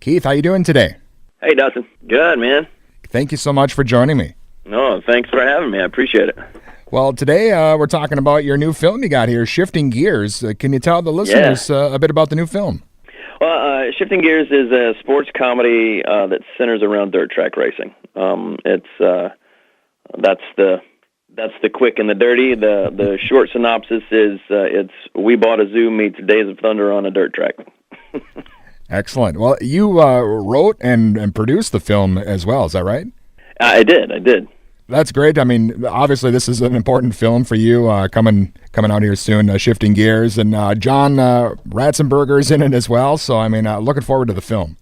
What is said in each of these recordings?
Keith, how you doing today? Hey, Dawson. Good, man. Thank you so much for joining me. No, thanks for having me. I appreciate it. Well, today we're talking about your new film you got here, Shifting Gears. Can you tell the listeners a bit about the new film? Well, Shifting Gears is a sports comedy that centers around dirt track racing. That's the quick and the dirty. The short synopsis is it's We Bought a Zoo meets Days of Thunder on a dirt track. Excellent. Well, you wrote and produced the film as well, is that right? I did. That's great. I mean, obviously this is an important film for you, coming out here soon, Shifting Gears, and John Ratzenberger's in it as well, so I mean, looking forward to the film.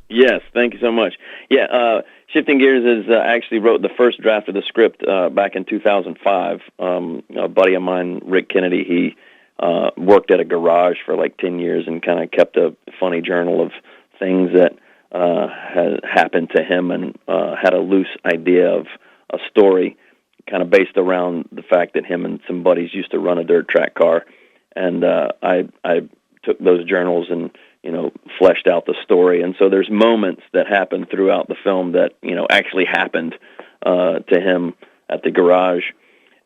Yes, thank you so much. Yeah, Shifting Gears is actually wrote the first draft of the script back in 2005. A buddy of mine, Rick Kennedy, he worked at a garage for like 10 years and kind of kept a funny journal of things that had happened to him, and had a loose idea of a story kind of based around the fact that him and some buddies used to run a dirt track car. And I took those journals and, fleshed out the story. And so there's moments that happen throughout the film that, actually happened to him at the garage.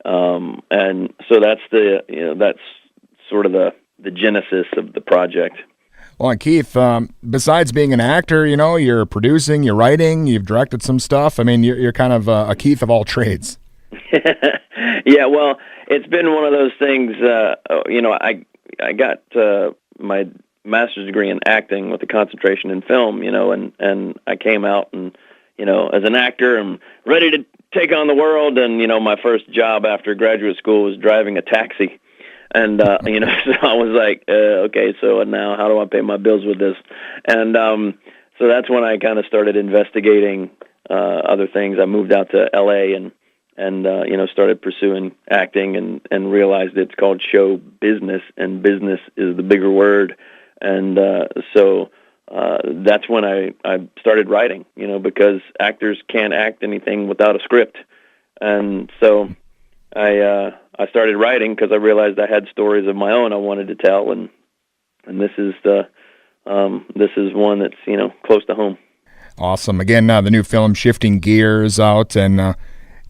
And so that's that's sort of the genesis of the project. Well, and Keith, besides being an actor, you're producing, you're writing, you've directed some stuff. I mean, you're kind of a Keith of all trades. Yeah, well, it's been one of those things. I got my master's degree in acting with a concentration in film. And I came out and as an actor, I'm ready to take on the world. And my first job after graduate school was driving a taxi. And, so I was like, okay, so now how do I pay my bills with this? And so that's when I kind of started investigating other things. I moved out to L.A. and started pursuing acting and realized it's called show business, and business is the bigger word. And so that's when I started writing, because actors can't act anything without a script. And so I started writing because I realized I had stories of my own I wanted to tell, and this is one that's close to home. Awesome. Again, the new film Shifting Gears out, and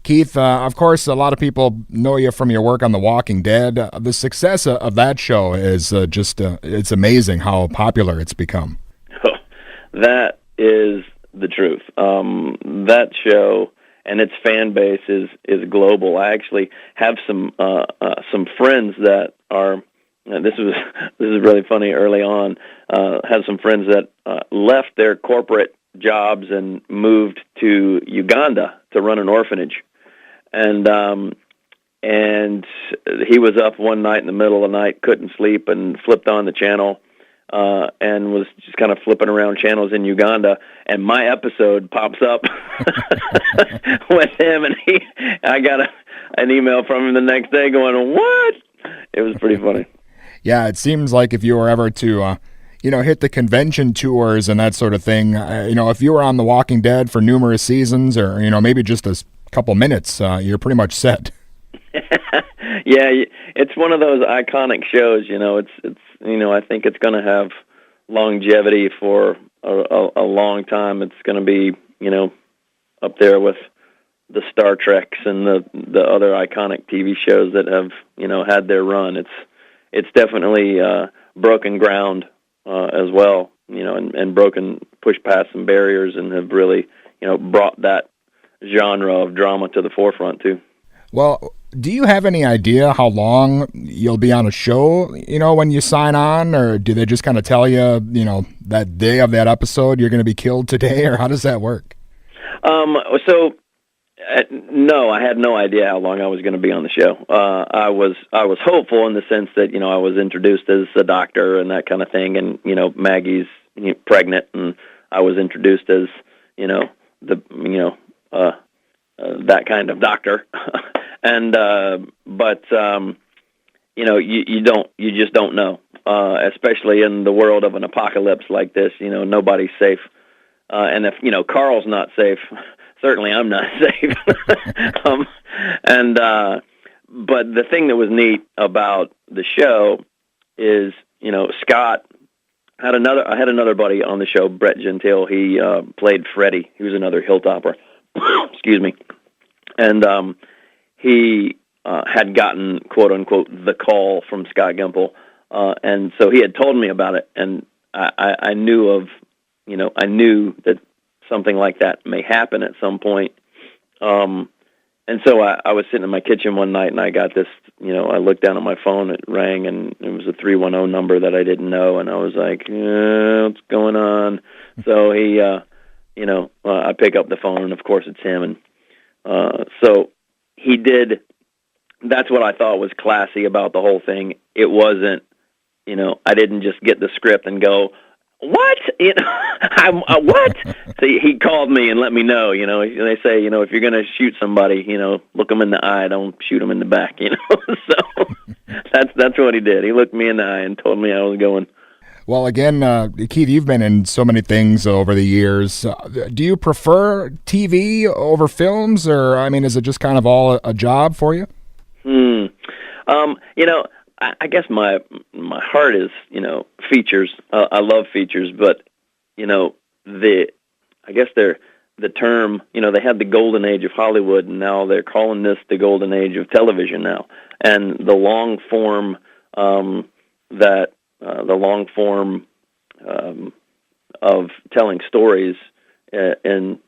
Keith, of course, a lot of people know you from your work on The Walking Dead. The success of that show is it's amazing how popular it's become. That is the truth. That show and its fan base is global. I actually have some friends that are. This is really funny. Early on, have some friends that left their corporate jobs and moved to Uganda to run an orphanage, and he was up one night in the middle of the night, couldn't sleep, and flipped on the channel. And was just kind of flipping around channels in Uganda, and my episode pops up with him, and I got an email from him the next day going, "What?" It was pretty funny. Yeah, it seems like if you were ever to, hit the convention tours and that sort of thing, if you were on The Walking Dead for numerous seasons, or maybe just a couple minutes, you're pretty much set. Yeah, it's one of those iconic shows. It's I think it's going to have longevity for a long time. It's going to be up there with the Star Treks and the other iconic TV shows that have had their run. It's definitely broken ground as well. And pushed past some barriers, and have really brought that genre of drama to the forefront too. Well, do you have any idea how long you'll be on a show, when you sign on, or do they just kind of tell you, that day of that episode you're going to be killed today, or how does that work? No, I had no idea how long I was going to be on the show. I was hopeful in the sense that I was introduced as a doctor and that kind of thing, and Maggie's pregnant, and I was introduced as that kind of doctor. And you just don't know, especially in the world of an apocalypse like this. Nobody's safe, and if Carl's not safe, certainly I'm not safe. But the thing that was neat about the show is Scott I had another buddy on the show, Brett Gentile. He played Freddie. He was another Hilltopper. Excuse me. And he had gotten, quote unquote, the call from Scott Gimple, and so he had told me about it, and I knew that something like that may happen at some point. And so I was sitting in my kitchen one night, and I got this, I looked down at my phone, it rang, and it was a 310 number that I didn't know, and I was like, what's going on? So he, I pick up the phone, and of course it's him, and so he did. That's what I thought was classy about the whole thing. It wasn't, I didn't just get the script and go, what? What? So he called me and let me know, they say, if you're going to shoot somebody, look them in the eye, don't shoot them in the back, So that's what he did. He looked me in the eye and told me I was going. Well, again, Keith, you've been in so many things over the years. Do you prefer TV over films, or, is it just kind of all a job for you? I guess my heart is, features. I love features, but, the term, they had the golden age of Hollywood, and now they're calling this the golden age of television now. And the long form, of telling stories, and,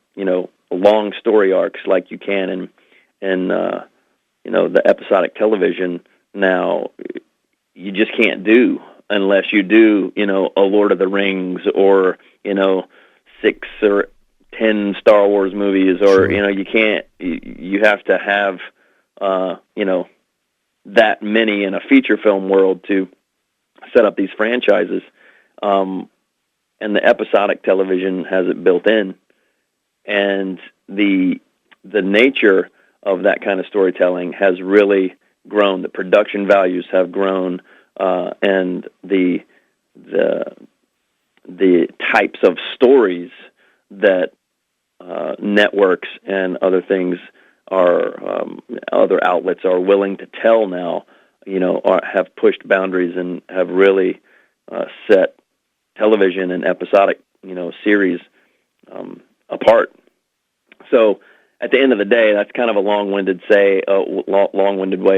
long story arcs like you can in the episodic television now, you just can't do unless you do, a Lord of the Rings or, 6 or 10 Star Wars movies, or, Sure. You can't, you have to have, that many in a feature film world to set up these franchises. And the episodic television has it built in. And the nature of that kind of storytelling has really grown. The production values have grown, and the types of stories that networks and other things other outlets are willing to tell now, have pushed boundaries and have really set television and episodic, series apart. So at the end of the day, that's kind of a long-winded way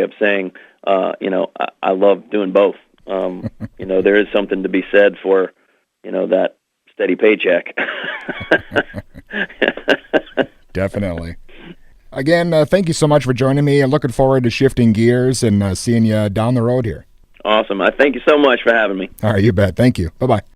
of saying, I love doing both. There is something to be said for, that steady paycheck. Definitely. Again, thank you so much for joining me. I'm looking forward to shifting gears and seeing you down the road here. Awesome. I thank you so much for having me. All right, you bet. Thank you. Bye-bye.